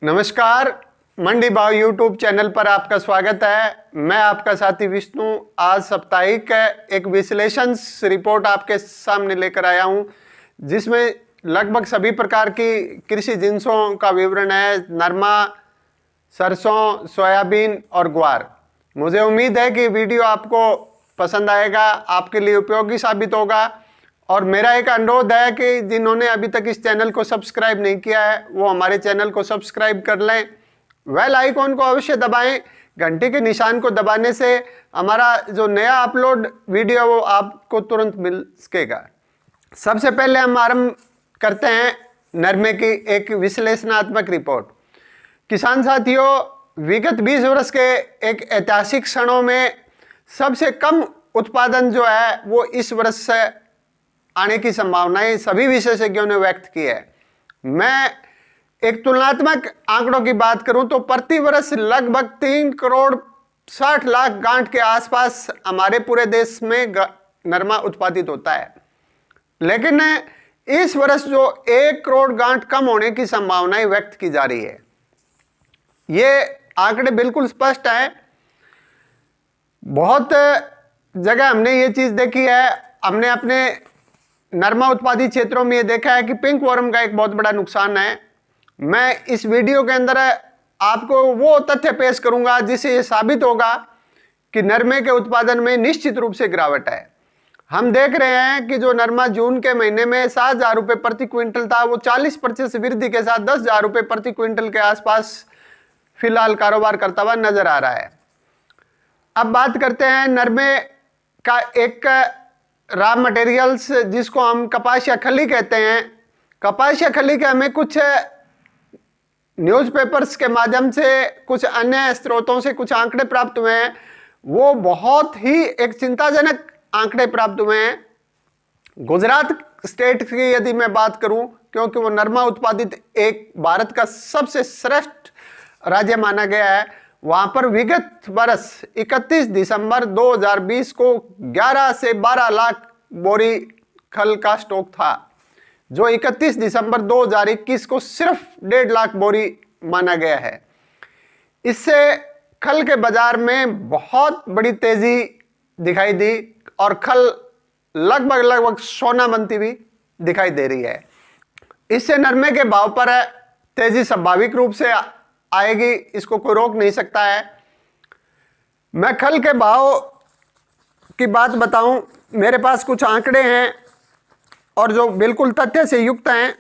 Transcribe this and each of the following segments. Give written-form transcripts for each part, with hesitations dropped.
नमस्कार। मंडी भाव YouTube channel पर आपका स्वागत है। मैं आपका साथी विष्णु आज साप्ताहिक एक विश्लेषण रिपोर्ट आपके सामने लेकर आया हूं, जिसमें लगभग सभी प्रकार की कृषि जिन्सों का विवरण है। नरमा, सरसों, सोयाबीन और ग्वार। मुझे उम्मीद है कि वीडियो आपको पसंद आएगा, आपके लिए उपयोगी साबित होगा। और मेरा एक अनुरोध है कि जिन्होंने अभी तक इस चैनल को सब्सक्राइब नहीं किया है वो हमारे चैनल को सब्सक्राइब कर लें, बेल आइकॉन को अवश्य दबाएं। घंटी के निशान को दबाने से हमारा जो नया अपलोड वीडियो वो आपको तुरंत मिल सकेगा। सबसे पहले हम आरंभ करते हैं नरमे की एक विश्लेषणात्मक रिपोर्ट। किसान साथियों, विगत 20 वर्ष के एक ऐतिहासिक क्षणों में सबसे कम उत्पादन जो है वो इस वर्ष से आने की संभावनाएं सभी विशेषज्ञों ने व्यक्त की है। मैं एक तुलनात्मक आंकड़ों की बात करूं तो प्रति वर्ष लगभग 3 करोड़ 60 लाख गांठ के आसपास हमारे पूरे देश में नरमा उत्पादित होता है, लेकिन इस वर्ष जो 1 करोड़ गांठ कम होने की संभावनाएं व्यक्त की जा रही है। ये आंकड़े बिल्कुल स्पष्ट है। बहुत जगह हमने ये चीज देखी है। हमने अपने नरमा उत्पादित क्षेत्रों में ये देखा है कि पिंक वर्म का एक बहुत बड़ा नुकसान है। मैं इस वीडियो के अंदर आपको वो तथ्य पेश करूंगा जिससे ये साबित होगा कि नरमे के उत्पादन में निश्चित रूप से गिरावट है। हम देख रहे हैं कि जो नरमा जून के महीने में 7,000 रुपये प्रति क्विंटल था, वो 40% वृद्धि के साथ 10,000 रुपये प्रति क्विंटल के आसपास फिलहाल कारोबार करता हुआ नजर आ रहा है। अब बात करते हैं नरमे का एक रॉ मटेरियल्स जिसको हम कपास या खली कहते हैं। कपास या खली के हमें कुछ न्यूज़पेपर्स के माध्यम से, कुछ अन्य स्रोतों से कुछ आंकड़े प्राप्त हुए हैं। वो बहुत ही एक चिंताजनक आंकड़े प्राप्त हुए हैं। गुजरात स्टेट की यदि मैं बात करूं, क्योंकि वो नरमा उत्पादित एक भारत का सबसे श्रेष्ठ राज्य माना गया है, वहां पर विगत वर्ष 31 दिसंबर 2020 को 11 से 12 लाख बोरी खल का स्टॉक था, जो 31 दिसंबर 2021 को सिर्फ 1.5 लाख बोरी माना गया है। इससे खल के बाजार में बहुत बड़ी तेजी दिखाई दी और खल लगभग सोना बनती हुई दिखाई दे रही है। इससे नरमे के भाव पर तेजी स्वाभाविक रूप से आएगी, इसको कोई रोक नहीं सकता है। मैं खल के भाव की बात बताऊं, मेरे पास कुछ आंकड़े हैं और जो बिल्कुल तथ्य से युक्त हैं।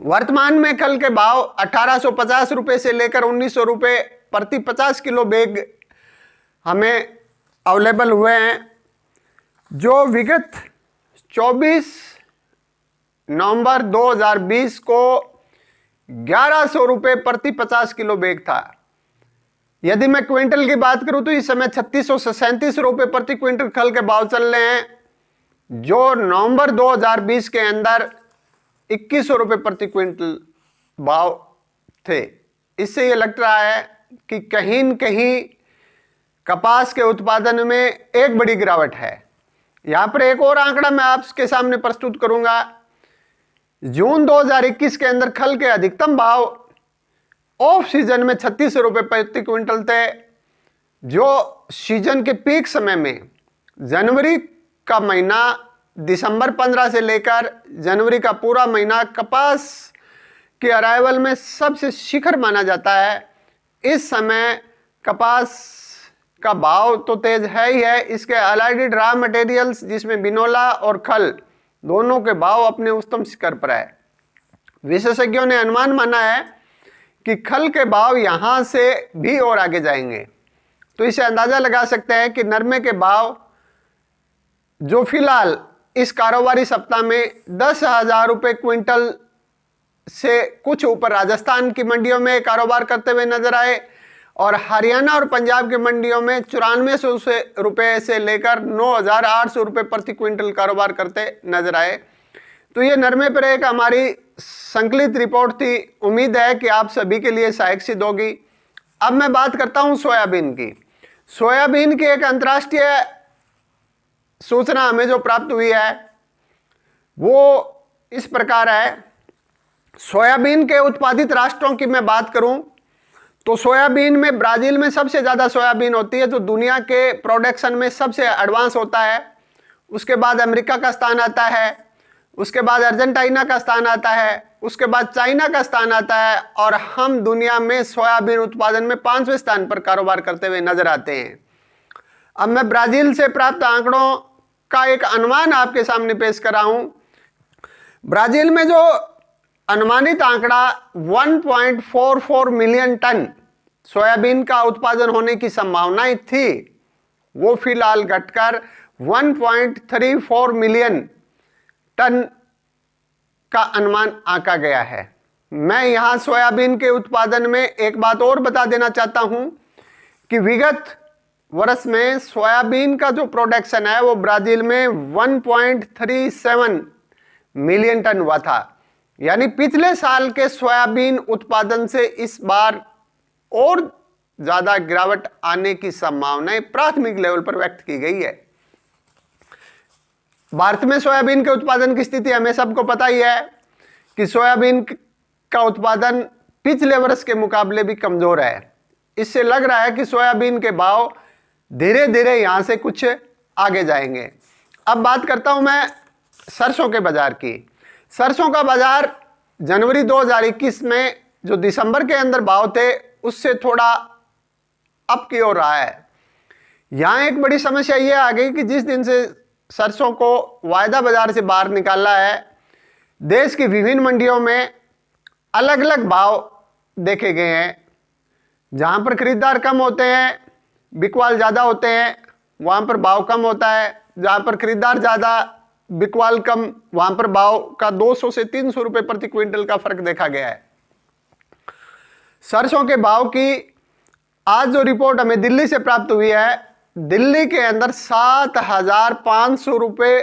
वर्तमान में खल के भाव 1850 रुपये से लेकर 1900 रुपये प्रति 50 किलो बैग हमें अवेलेबल हुए हैं, जो विगत 24 नवंबर 2020 को 1100 रुपये प्रति 50 किलो बैग था। यदि मैं क्विंटल की बात करूं तो इस समय 3600 से 3700 रुपये प्रति क्विंटल खल के भाव चल रहे हैं, जो नवंबर 2020 के अंदर 2100 रुपये प्रति क्विंटल भाव थे। इससे यह लग रहा है कि कहीं न कहीं कपास के उत्पादन में एक बड़ी गिरावट है। यहां पर एक और आंकड़ा मैं आपके सामने प्रस्तुत करूंगा। जून 2021 के अंदर खल के अधिकतम भाव ऑफ सीजन में 3600 रुपये प्रति क्विंटल थे, जो सीजन के पीक समय में जनवरी का महीना, दिसंबर 15 से लेकर जनवरी का पूरा महीना कपास के अराइवल में सबसे शिखर माना जाता है। इस समय कपास का भाव तो तेज है ही है, इसके अलाइडेड रॉ मटेरियल्स जिसमें बिनोला और खल दोनों के भाव अपने उच्चतम शिखर पर है। विशेषज्ञों ने अनुमान माना है कि खल के भाव यहां से भी और आगे जाएंगे। तो इसे अंदाजा लगा सकते हैं कि नरमे के भाव जो फिलहाल इस कारोबारी सप्ताह में 10,000 रुपये क्विंटल से कुछ ऊपर राजस्थान की मंडियों में कारोबार करते हुए नजर आए और हरियाणा और पंजाब की मंडियों में 9400 रुपये से लेकर 9,800 रुपये प्रति क्विंटल कारोबार करते नजर आए। तो ये नरमे पर एक हमारी संकलित रिपोर्ट थी। उम्मीद है कि आप सभी के लिए सहायक सिद्ध होगी। अब मैं बात करता हूं सोयाबीन की। सोयाबीन की एक अंतर्राष्ट्रीय सूचना हमें जो प्राप्त हुई है वो इस प्रकार है सोयाबीन के उत्पादित राष्ट्रों की मैं बात करूं तो सोयाबीन में ब्राजील में सबसे ज़्यादा सोयाबीन होती है, जो दुनिया के प्रोडक्शन में सबसे एडवांस होता है। उसके बाद अमेरिका का स्थान आता है, उसके बाद अर्जेंटीना का स्थान आता है, उसके बाद चाइना का स्थान आता है, और हम दुनिया में सोयाबीन उत्पादन में 5वें स्थान पर कारोबार करते हुए नजर आते हैं। अब मैं ब्राजील से प्राप्त आंकड़ों का एक अनुमान आपके सामने पेश कर रहा हूं। ब्राजील में जो अनुमानित आंकड़ा 1.44 मिलियन टन सोयाबीन का उत्पादन होने की संभावनाएं थी, वो फिलहाल घटकर 1.34 मिलियन टन का अनुमान आंका गया है। मैं यहां सोयाबीन के उत्पादन में एक बात और बता देना चाहता हूं कि विगत वर्ष में सोयाबीन का जो प्रोडक्शन है वो ब्राजील में 1.37 मिलियन टन हुआ था। यानी पिछले साल के सोयाबीन उत्पादन से इस बार और ज्यादा गिरावट आने की संभावनाएं प्राथमिक लेवल पर व्यक्त की गई है। भारत में सोयाबीन के उत्पादन की स्थिति हमें सबको पता ही है कि सोयाबीन का उत्पादन पिछले वर्ष के मुकाबले भी कमजोर है। इससे लग रहा है कि सोयाबीन के भाव धीरे धीरे यहां से कुछ आगे जाएंगे। अब बात करता हूं मैं सरसों के बाजार की। सरसों का बाजार जनवरी 2021 में जो दिसंबर के अंदर भाव थे उससे थोड़ा अप की ओर रहा है। यहां एक बड़ी समस्या यह आ गई कि जिस दिन से सरसों को वायदा बाजार से बाहर निकाला है, देश की विभिन्न मंडियों में अलग अलग भाव देखे गए हैं। जहां पर खरीदार कम होते हैं, बिकवाल ज्यादा होते हैं, वहां पर भाव कम होता है। जहां पर खरीदार ज्यादा, बिकवाल कम, वहां पर भाव का 200 से 300 रुपए प्रति क्विंटल का फर्क देखा गया है। सरसों के भाव की आज जो रिपोर्ट हमें दिल्ली से प्राप्त हुई है, दिल्ली के अंदर 7,500 रुपए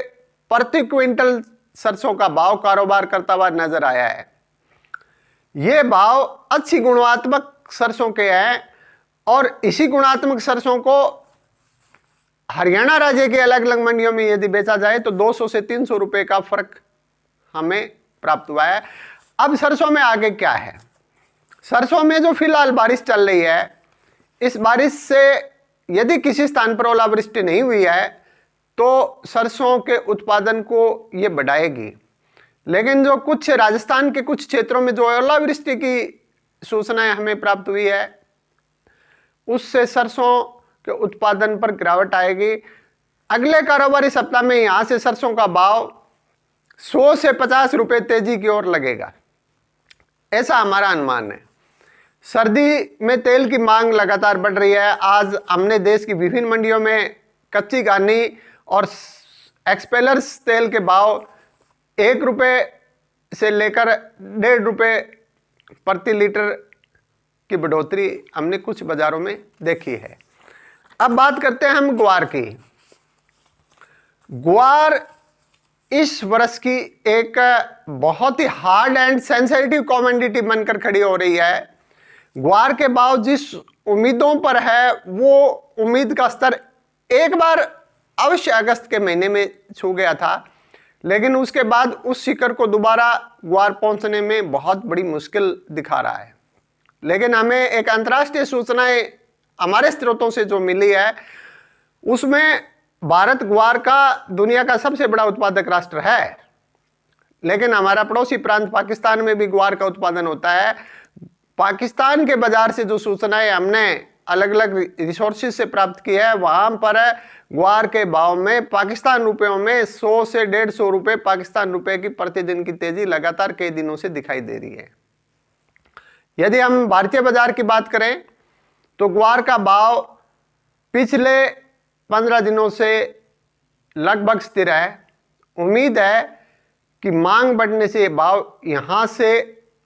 प्रति क्विंटल सरसों का भाव कारोबार करता हुआ नजर आया है। ये भाव अच्छी गुणवत्तात्मक सरसों के हैं और इसी गुणात्मक सरसों को हरियाणा राज्य के अलग अलग मंडियों में यदि बेचा जाए तो 200 से 300 रुपए का फर्क हमें प्राप्त हुआ है। अब सरसों में आगे क्या है? सरसों में जो फिलहाल बारिश चल रही है, इस बारिश से यदि किसी स्थान पर ओलावृष्टि नहीं हुई है तो सरसों के उत्पादन को ये बढ़ाएगी। लेकिन जो कुछ राजस्थान के कुछ क्षेत्रों में जो ओलावृष्टि की सूचनाएं हमें प्राप्त हुई है, उससे सरसों के उत्पादन पर गिरावट आएगी। अगले कारोबारी सप्ताह में यहां से सरसों का भाव 100 से 50 रुपए तेजी की ओर लगेगा, ऐसा हमारा अनुमान है। सर्दी में तेल की मांग लगातार बढ़ रही है। आज हमने देश की विभिन्न मंडियों में कच्ची घानी और एक्सपेलर्स तेल के भाव 1 रुपए से लेकर 1.5 रुपए प्रति लीटर की बढ़ोतरी हमने कुछ बाजारों में देखी है। अब बात करते हैं हम ग्वार की। ग्वार इस वर्ष की एक बहुत ही हार्ड एंड सेंसिटिव कमोडिटी बनकर खड़ी हो रही है। ग्वार के भाव जिस उम्मीदों पर है वो उम्मीद का स्तर एक बार अवश्य अगस्त के महीने में छू गया था, लेकिन उसके बाद उस शिखर को दोबारा ग्वार पहुंचने में बहुत बड़ी मुश्किल दिखा रहा है। लेकिन हमें एक अंतर्राष्ट्रीय सूचनाएं हमारे स्रोतों से जो मिली है, उसमें भारत ग्वार का दुनिया का सबसे बड़ा उत्पादक राष्ट्र है। लेकिन हमारा पड़ोसी प्रांत पाकिस्तान में भी ग्वार का उत्पादन होता है। पाकिस्तान के बाजार से जो सूचनाएं हमने अलग अलग रिसोर्सेज से प्राप्त की है, वहां पर ग्वार के भाव में पाकिस्तान रुपयों में 100 से 150 रुपए पाकिस्तान रुपए की प्रतिदिन की तेजी लगातार कई दिनों से दिखाई दे रही है। यदि हम भारतीय बाजार की बात करें तो ग्वार का भाव पिछले 15 दिनों से लगभग स्थिर है। उम्मीद है कि मांग बढ़ने से भाव यहां से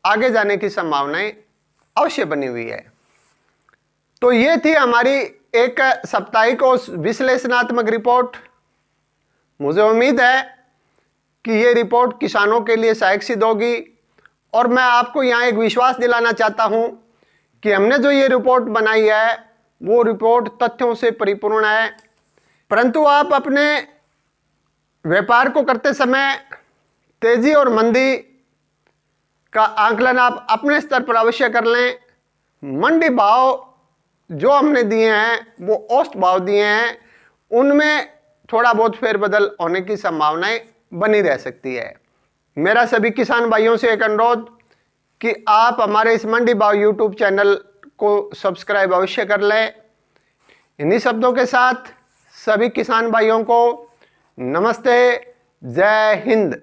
आगे जाने की संभावनाएं अवश्य बनी हुई है। तो ये थी हमारी एक साप्ताहिक और विश्लेषणात्मक रिपोर्ट। मुझे उम्मीद है कि ये रिपोर्ट किसानों के लिए सहायक सिद्ध होगी और मैं आपको यहाँ एक विश्वास दिलाना चाहता हूँ कि हमने जो ये रिपोर्ट बनाई है वो रिपोर्ट तथ्यों से परिपूर्ण है। परंतु आप अपने व्यापार को करते समय तेजी और मंदी का आकलन आप अपने स्तर पर अवश्य कर लें। मंडी भाव जो हमने दिए हैं वो औसत भाव दिए हैं, उनमें थोड़ा बहुत फेरबदल होने की संभावनाएं बनी रह सकती है। मेरा सभी किसान भाइयों से एक अनुरोध कि आप हमारे इस मंडी भाव यूट्यूब चैनल को सब्सक्राइब अवश्य कर लें। इन्हीं शब्दों के साथ सभी किसान भाइयों को नमस्ते, जय हिंद।